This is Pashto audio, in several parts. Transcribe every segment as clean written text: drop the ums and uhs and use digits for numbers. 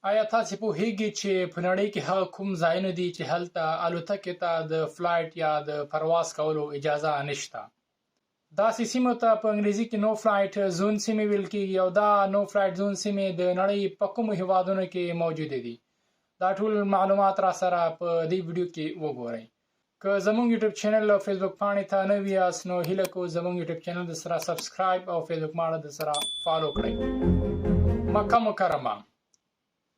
آیا تاسې پوهیږئ چې په نړۍ کې هغه کوم ځایونه دي چې هلته الوتکې ته د فلایټ یا د پرواز کولو اجازه نشته؟ داسې سیمو ته په انګریزي کې نو فلایټ زون سیمې ویل کېږي او دا نو فلایټ زون سیمې د نړۍ په کومو هیوادونو کې موجودې دي. دا ټول معلومات را سره په دې ویډیو کې وګورئ. که زموږ یوټیوب چینل او فیسبوک پاڼې ته نوي یاست نو هیله کوو زموږ یوټیوب چینل د سره سبسکرایب او فیسبوک پاڼه د سره فالو کړئ. مکه مکرمه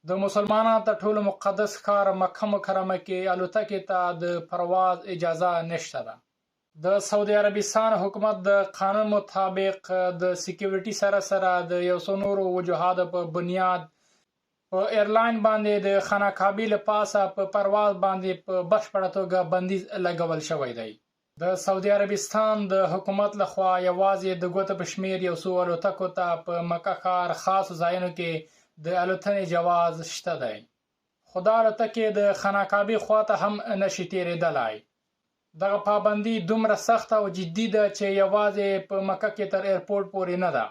د مسلمانانو ته ټولو مقدس ښار مکه مکرمه کې الوتکې ته د پرواز اجازه نشته ده. د سعودي عربستان حکومت د قانون مطابق د سکیورټي سره د یو څو نورو وجوهاتو په بنیاد په ایرلاین باندې د خانقابي له پاسه په پرواز باندې په بشپړه توګه بندیز لګول شوی دی. د سعودي عربستان د حکومت لخوا یوازې د ګوتو په شمیر یو څو الوتکو ته په مکه ښار خاصو ځایونو کې د الوتنې جواز شته دی. خو دا الوتکې د خانقابي خواته هم نشي تېرېدلی. دغه پابندي دومره سخته او جدي ده چې یوازې په مکه کې تر ایرپورټ پورې نه ده،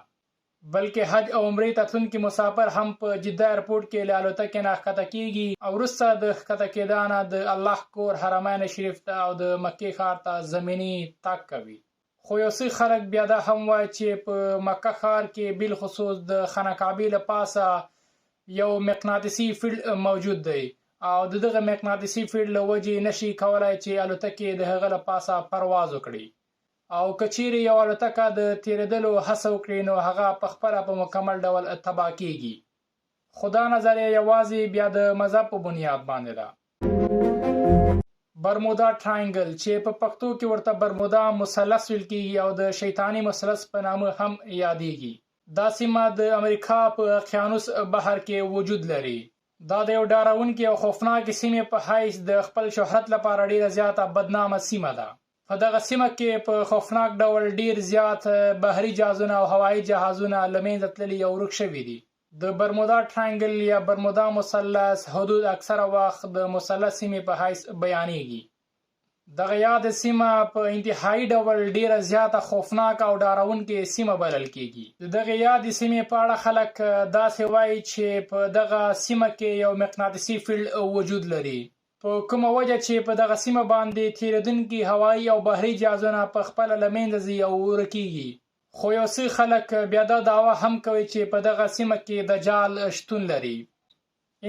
بلکې حج او عمرې ته تلونکي مسافر هم په جده ایرپورټ کې له الوتکې نه ښکته کېږي او وروسته د ښکته کېدا نه د الله کور حرمین شریف ته او د مکې ښار ته زمیني تګ کوي. خو یو څه خلک بیا دا هم وایي چې په مکه ښار کې بالخصوص د خانقابي له پاسه یو مقناطیسي فیلډ موجود دی او د دغه مقناطیسي فیلډ له وجې نشي کولای چې الوتکې د هغه له پاسه پرواز وکړي او که چیرې یو الوتکه د تېرېدلو هڅه وکړي نو هغه په خپله په مکمل ډول تباه کېږي. خو دا نظریه یوازې بیا د مذهب په بنیاد باندې ده. برمودا ټراینګل چې په پښتو کې ورته برمودا مثلث ویل کېږي او د شیطاني مثلث په نامه هم یادېږي. دا سیمه د امریکا په اقیانوس بحر کې وجود لري. دا د یو ډارونکي او خوفناکې سیمې په حیث د خپل شهرت لپاره ډیره زیاته بدنامه سیمه ده. په دغه سیمه کې په خوفناک ډول ډیر زیات بحري جهازونه او هوایي جهازونه له منځه تللي او ورک شوي دي. د برمودا ټراینګل یا برمودا مثلث حدود اکثره وخت د مثلث سیمې په حیث بیانېږي. دغه یاد سیمه په انتهایی ډول ډیره زیاته خوفناک او ډارونکې سیمه بلل کېږي. د دغه یاد سیمې په اړه خلک داسې وایي چې په دغه سیمه کې یو مقناطیسي فیلډ وجود لري، په کومه وجه چې په دغه سیمه باندې تېرېدونکي هوایي او بحري جهازونه په خپله له منځه ځي او ورکېږي. خو یو څه خلک بیا دا دعوه هم کوي چې په دغه سیمه کې دجال شتون لري.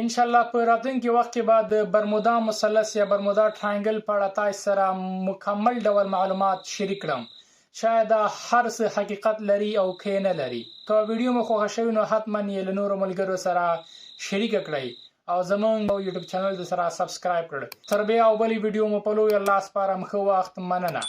انشاءالله په راتلونکي وخت کې به د برمودا مثلث یا برمودا ټراینګل په اړه تاسو سره مکمل ډول معلومات شریک کړم. شاید دا هر څه حقیقت لري او که نه لري. که ویډیو مو خوښه شوي نو حتما یې له نورو ملګرو سره شریکه کړئ او زموږ یوټیوب چینل د سره سبسکرایب کړئ. تر بیا او بلې ویډیو مو په لوی الله سپارم. ښه وخت. مننه.